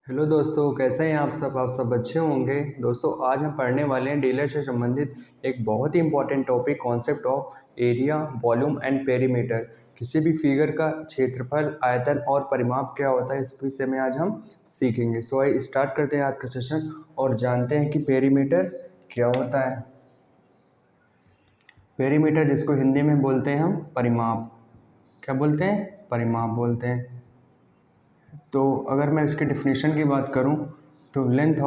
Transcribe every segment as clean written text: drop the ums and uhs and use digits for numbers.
Hello दोस्तों, कैसे हैं आप सब अच्छे होंगे। दोस्तों, आज हम पढ़ने वाले हैं डीलर से संबंधित एक बहुत ही important topic, concept of area, volume and perimeter. किसी भी फिगर का क्षेत्रफल, आयतन और परिमाप क्या होता है, इस विषय में आज हम सीखेंगे। सो आइए स्टार्ट करते हैं आज का सेशन और जानते हैं कि पेरीमीटर क्या होता है। पेरीमीटर, जिसको हिंदी में बोलते हैं हम परिमाप। क्या बोलते हैं? परिमाप बोलते हैं। तो अगर मैं इसके डिफिनीशन की बात करूं तो length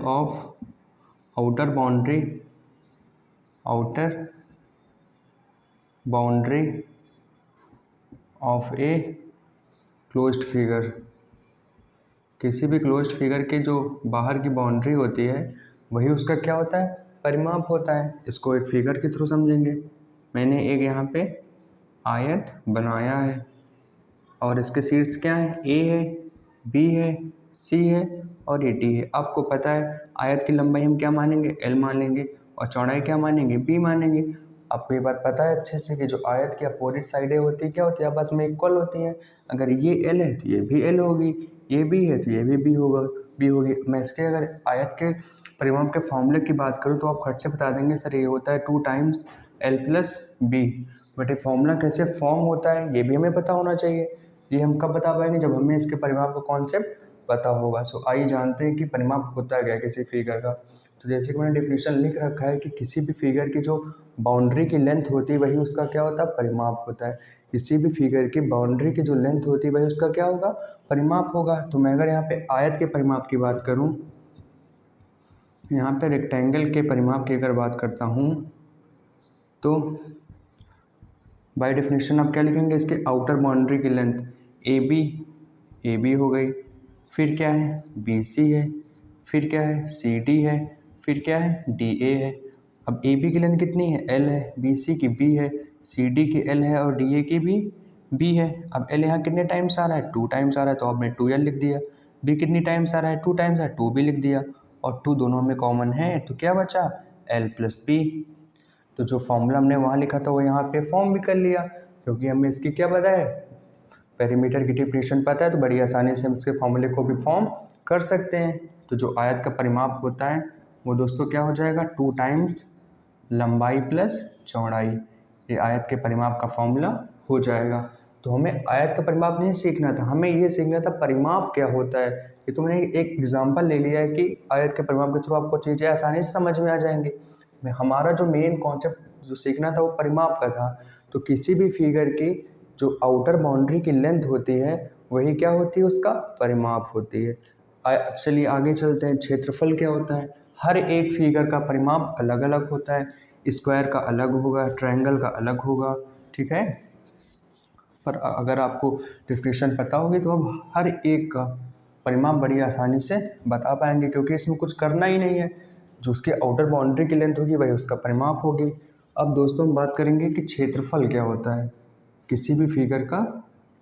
of outer boundary of a closed figure. किसी भी क्लोज्ड फिगर के जो बाहर की बाउंड्री होती है वही उसका क्या होता है? परिमाप होता है। इसको एक फिगर के थ्रू समझेंगे। मैंने एक यहाँ पे आयत बनाया है और इसके शीर्ष क्या है? ए है, बी है, सी है और ए डी है। आपको पता है आयत की लंबाई हम क्या मानेंगे? एल मानेंगे और चौड़ाई क्या मानेंगे? बी मानेंगे। आपको ये बात पता है अच्छे से कि जो आयत की अपोजिट साइडें होती है क्या होती है? आपस में इक्वल होती हैं। अगर ये एल है तो ये भी एल होगी, ये बी है तो ये भी बी होगी। मैं इसके अगर आयत के परिमाप के फॉर्मूले की बात करूँ तो आप खट से बता देंगे सर ये होता है 2 times L plus B. But ये फॉर्मूला कैसे फॉर्म होता है ये भी हमें पता होना चाहिए। ये हम कब बता पाएंगे? जब हमें इसके परिमाप का कॉन्सेप्ट पता होगा। सो आइए जानते हैं कि परिमाप होता है क्या किसी फिगर का। तो जैसे कि मैंने डिफिनीशन लिख रखा है कि किसी भी फिगर की जो बाउंड्री की लेंथ होती है वही उसका क्या होता है? परिमाप होता है। किसी भी फिगर की बाउंड्री की जो लेंथ होती है वही उसका क्या होगा? परिमाप होगा। तो मैं अगर यहाँ पे आयत के परिमाप की बात करूँ, यहाँ पे रेक्टेंगल के परिमाप की अगर बात करता हूँ तो बाय डेफिनेशन आप क्या लिखेंगे? इसके आउटर बाउंड्री की लेंथ ए बी हो गई, फिर क्या है? बी सी है, फिर क्या है? सी डी है, फिर क्या है? डी ए है। अब ए बी की लेंथ कितनी है? एल है, बी सी की बी है, सी डी की एल है और डी ए की भी बी है। अब एल यहाँ कितने टाइम्स आ रहा है? 2 टाइम्स आ रहा है तो आपने 2 एल लिख दिया। बी कितनी टाइम्स आ रहा है? 2 टाइम्स आ रहा है, 2 बी लिख दिया। और 2 दोनों में कॉमन है तो क्या बचा? L plus B. तो जो फॉर्मूला हमने वहाँ लिखा था वो यहाँ पे फॉर्म भी कर लिया, क्योंकि हमें इसकी क्या पता है? पेरीमीटर की डिफिनीशन पता है, तो बड़ी आसानी से हम इसके फॉर्मूले को भी फॉर्म कर सकते हैं। तो जो आयत का परिमाप होता है वो दोस्तों क्या हो जाएगा? 2 टाइम्स लंबाई प्लस चौड़ाई। ये आयत के परिमाप का फॉर्मूला हो जाएगा। तो हमें आयत का परिमाप नहीं सीखना था, हमें ये सीखना था परिमाप क्या होता है। ये तो मैंने एक एग्जाम्पल ले लिया है कि आयत के परिमाप के थ्रू आपको चीज़ें आसानी से समझ में आ जाएंगी। हमारा जो मेन कॉन्सेप्ट जो सीखना था वो परिमाप का था। तो किसी भी फिगर की जो आउटर बाउंड्री की लेंथ होती है वही क्या होती है? उसका परिमाप होती है। चलिए आगे चलते हैं। क्षेत्रफल क्या होता है? हर एक फिगर का परिमाप अलग अलग होता है। स्क्वायर का अलग होगा, ट्रायंगल का अलग होगा, ठीक है। पर अगर आपको डिफिनीशन पता होगी तो हम हर एक का परिमाप बड़ी आसानी से बता पाएंगे, क्योंकि इसमें कुछ करना ही नहीं है। जो उसकी आउटर बाउंड्री की लेंथ होगी वही उसका परिमाप होगी। अब दोस्तों हम बात करेंगे कि क्षेत्रफल क्या होता है, किसी भी फिगर का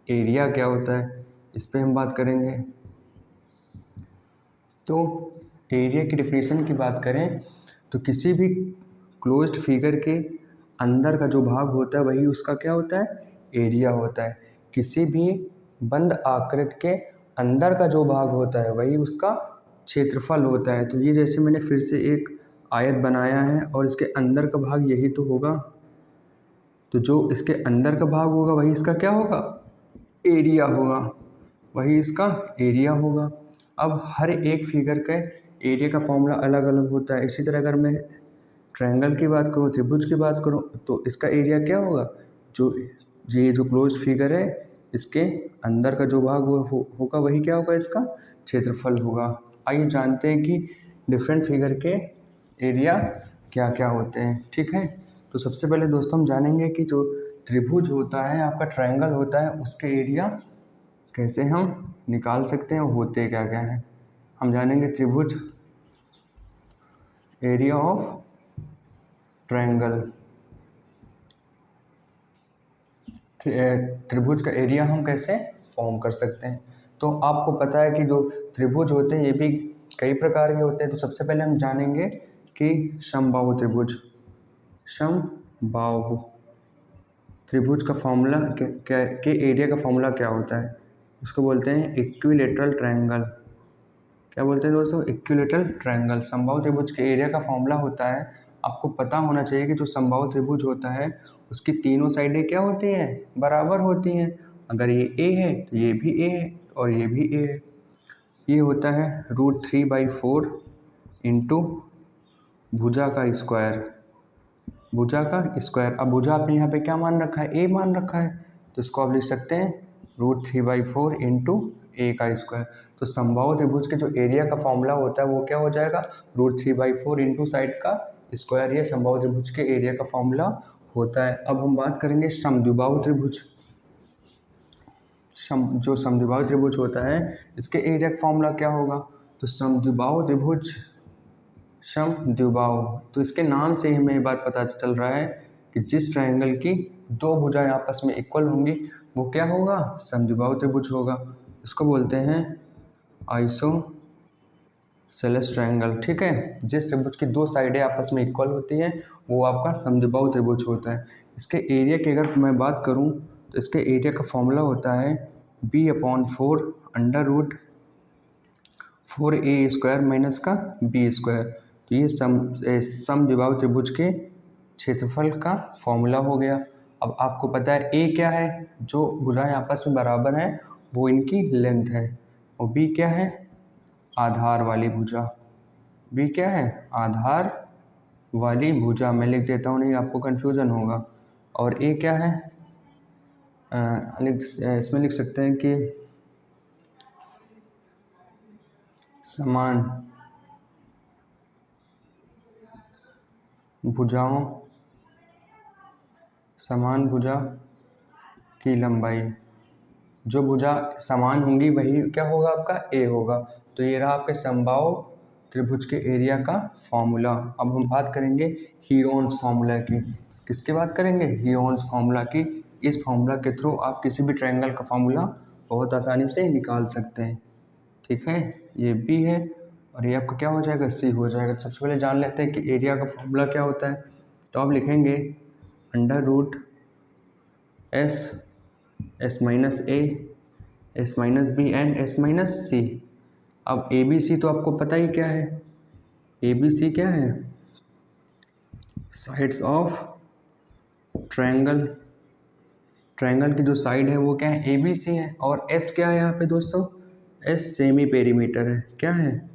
एरिया क्या होता है, इस पर हम बात करेंगे। तो एरिया की डिफिनीशन की बात करें तो किसी भी क्लोज्ड फिगर के अंदर का जो भाग होता है वही उसका क्या होता है? एरिया होता है। किसी भी बंद आकृति के अंदर का जो भाग होता है वही उसका क्षेत्रफल होता है। तो ये जैसे मैंने फिर से एक आयत बनाया है और इसके अंदर का भाग यही तो होगा। तो जो इसके अंदर का भाग होगा वही इसका क्या होगा? एरिया होगा, वही इसका एरिया होगा। अब हर एक फिगर के एरिया का फॉर्मूला अलग अलग होता है। इसी तरह अगर मैं ट्रायंगल की बात करूँ, त्रिभुज की बात करूँ, तो इसका एरिया क्या होगा? जो ये जो क्लोज फिगर है इसके अंदर का जो भाग होगा वही क्या होगा? इसका क्षेत्रफल होगा। आइए जानते हैं कि डिफरेंट फिगर के एरिया क्या क्या होते हैं, ठीक है। तो सबसे पहले दोस्तों हम जानेंगे कि जो त्रिभुज होता है, आपका ट्रायंगल होता है, उसके एरिया कैसे हम निकाल सकते हैं और होते क्या क्या हैं। हम जानेंगे त्रिभुज, एरिया ऑफ ट्रायंगल। त्रिभुज का एरिया हम कैसे फॉर्म कर सकते हैं। तो आपको पता है कि जो त्रिभुज होते हैं ये भी कई प्रकार के होते हैं। तो सबसे पहले हम जानेंगे कि समबाहु त्रिभुज, समबाहु त्रिभुज का फॉर्मूला के एरिया का फॉर्मूला क्या होता है? इसको बोलते हैं इक्विलेटरल ट्रायंगल। क्या बोलते हैं दोस्तों? Equilateral triangle. समबाहु त्रिभुज के एरिया का फॉर्मूला होता है, आपको पता होना चाहिए कि जो समबाहु त्रिभुज होता है उसकी तीनों साइडें क्या होती हैं? बराबर होती हैं। अगर ये ए है तो ये भी ए है और ये भी ए है। ये होता है √3/4 इंटू भुजा का स्क्वायर। भुजा का स्क्वायर। अब भुजा आपने यहाँ पे क्या मान रखा है? ए मान रखा है, तो इसको आप लिख सकते हैं √3/4 इंटू ए का स्क्वायर। तो समबाहु त्रिभुज के जो एरिया का फॉर्मूला होता है वो क्या हो जाएगा? √3/4 इंटू साइड का स्क्वायर। ये समबाहु त्रिभुज के एरिया का फॉर्मूला होता है। अब हम बात करेंगे समद्विबाहु त्रिभुज। जो समद्विबाहु त्रिभुज होता है इसके एरिया का फॉर्मूला क्या होगा? तो समद्विबाहु त्रिभुज, समद्विबाहु, तो इसके नाम से ही हमें एक बार पता चल रहा है कि जिस ट्रायंगल की दो भुजाएं आपस में इक्वल होंगी वो क्या होगा? समद्विबाहु त्रिभुज होगा। इसको बोलते हैं आइसोसेलेस ट्रायंगल। ठीक है, जिस त्रिभुज की दो साइडें आपस में इक्वल होती हैं वो आपका समद्विबाहु त्रिभुज होता है। इसके एरिया की अगर मैं बात करूं तो इसके एरिया का फॉर्मूला होता है b/4 √4a² माइनस का b²। तो ये समद्विबाहु त्रिभुज के क्षेत्रफल का फॉर्मूला हो गया। अब आपको पता है ए क्या है? जो भुजाएं आपस में बराबर हैं वो इनकी लेंथ है। और बी क्या है? आधार वाली भुजा। बी क्या है? आधार वाली भुजा। मैं लिख देता हूँ, नहीं आपको कन्फ्यूज़न होगा। और ए क्या है? इसमें लिख सकते हैं कि समान भुजा की लंबाई। जो भुजा समान होंगी वही क्या होगा? आपका ए होगा। तो ये रहा आपके समबाहु त्रिभुज के एरिया का फॉर्मूला। अब हम बात करेंगे हीरोन्स फार्मूला की। किसकी बात करेंगे? हीरोन्स फार्मूला की। इस फार्मूला के थ्रू आप किसी भी ट्रायंगल का फॉर्मूला बहुत आसानी से निकाल सकते हैं। ठीक है, ये बी है और ये आपका क्या हो जाएगा? सी हो जाएगा। सबसे पहले जान लेते हैं कि एरिया का फॉर्मूला क्या होता है। तो आप लिखेंगे (S-(a)(S-b) एंड S-c। अब ए बी सी तो आपको पता ही क्या है? ए बी सी क्या है? Sides of triangle. ट्रायंगल की जो साइड है वो क्या है? ए बी सी है। और एस क्या है यहाँ पे दोस्तों? एस सेमी पेरीमीटर है। क्या है?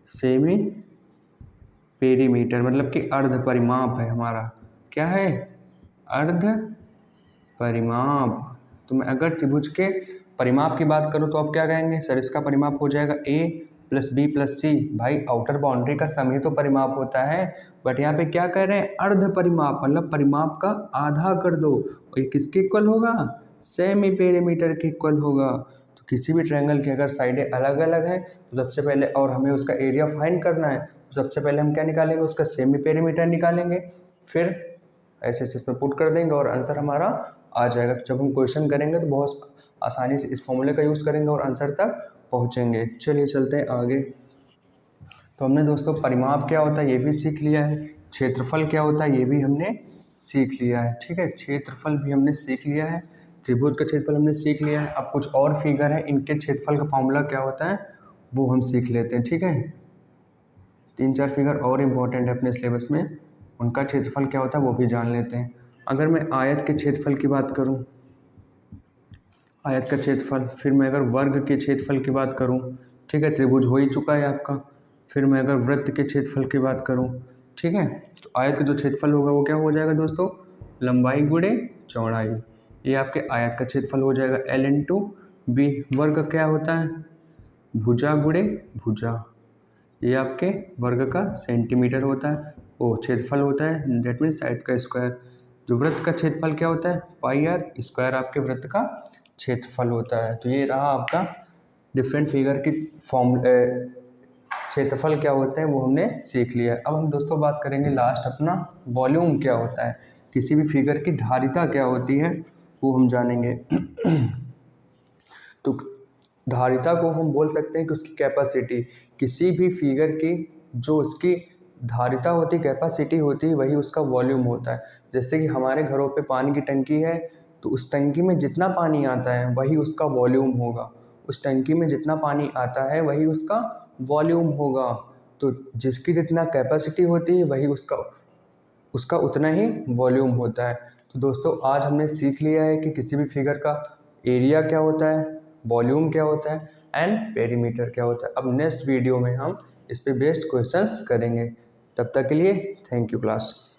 सेमी पेरीमीटर, मतलब कि अर्ध परिमाप है हमारा। क्या है? अर्ध परिमाप। तो मैं अगर त्रिभुज के परिमाप की बात करूं तो आप क्या कहेंगे? सर इसका परिमाप हो जाएगा a + b + c। भाई आउटर बाउंड्री का सम ही तो परिमाप होता है, बट यहाँ पे क्या कह रहे हैं? अर्ध परिमाप, मतलब परिमाप का आधा कर दो। और ये किसके इक्वल होगा? सेमी पेरीमीटर के इक्वल होगा। तो किसी भी ट्रायंगल की अगर साइडें अलग अलग हैं तो सबसे पहले, और हमें उसका एरिया फाइंड करना है, तो सबसे पहले हम क्या निकालेंगे? उसका सेमी पेरीमीटर निकालेंगे। फिर ऐसे इसमें पुट कर देंगे और आंसर हमारा आ जाएगा। जब हम क्वेश्चन करेंगे तो बहुत आसानी से इस फॉर्मूले का यूज़ करेंगे और आंसर तक पहुँचेंगे। चलिए चलते हैं आगे। तो हमने दोस्तों परिमाप क्या होता है ये भी सीख लिया है, क्षेत्रफल क्या होता है ये भी हमने सीख लिया है। ठीक है, क्षेत्रफल भी हमने सीख लिया है, त्रिभुज का क्षेत्रफल हमने सीख लिया है। अब कुछ और फिगर है, इनके क्षेत्रफल का फॉर्मूला क्या होता है वो हम सीख लेते हैं। ठीक है, 3-4 फिगर और इम्पोर्टेंट है अपने सिलेबस में, उनका क्षेत्रफल क्या होता है वो भी जान लेते हैं। अगर मैं आयत के क्षेत्रफल की बात करूं, आयत का क्षेत्रफल, फिर मैं अगर वर्ग के क्षेत्रफल की बात करूं, ठीक है, त्रिभुज हो ही चुका है आपका। फिर मैं अगर वृत्त के क्षेत्रफल की बात करूं, ठीक है, तो आयत का जो क्षेत्रफल होगा वो क्या हो जाएगा दोस्तों? लंबाई गुणे चौड़ाई। ये आपके आयत का क्षेत्रफल हो जाएगा L/b। वर्ग क्या होता है? भुजा गुणे भुजा। ये आपके वर्ग का सेंटीमीटर होता है, वो क्षेत्रफल होता है, डेट मीन्स साइड का स्क्वायर। जो वृत्त का क्षेत्रफल क्या होता है? πr² आपके वृत्त का क्षेत्रफल होता है। तो ये रहा आपका डिफरेंट फिगर की क्षेत्रफल क्या होते हैं वो हमने सीख लिया। अब हम दोस्तों बात करेंगे लास्ट अपना वॉल्यूम क्या होता है, किसी भी फिगर की धारिता क्या होती है वो हम जानेंगे। तो धारिता को हम बोल सकते हैं कि उसकी कैपेसिटी, किसी भी फिगर की जो उसकी धारिता होती, कैपेसिटी होती, वही उसका वॉल्यूम होता है। जैसे कि हमारे घरों पे पानी की टंकी है, तो उस टंकी में जितना पानी आता है वही उसका वॉल्यूम होगा। उस टंकी में जितना पानी आता है वही उसका वॉल्यूम होगा। तो जिसकी जितना कैपेसिटी होती है वही उसका उसका उतना ही वॉल्यूम होता है। तो दोस्तों आज हमने सीख लिया है कि किसी भी फिगर का एरिया क्या होता है, वॉल्यूम क्या होता है एंड पेरीमीटर क्या होता है। अब नेक्स्ट वीडियो में हम इस पे बेस्ड क्वेश्चंस करेंगे। तब तक के लिए थैंक यू क्लास।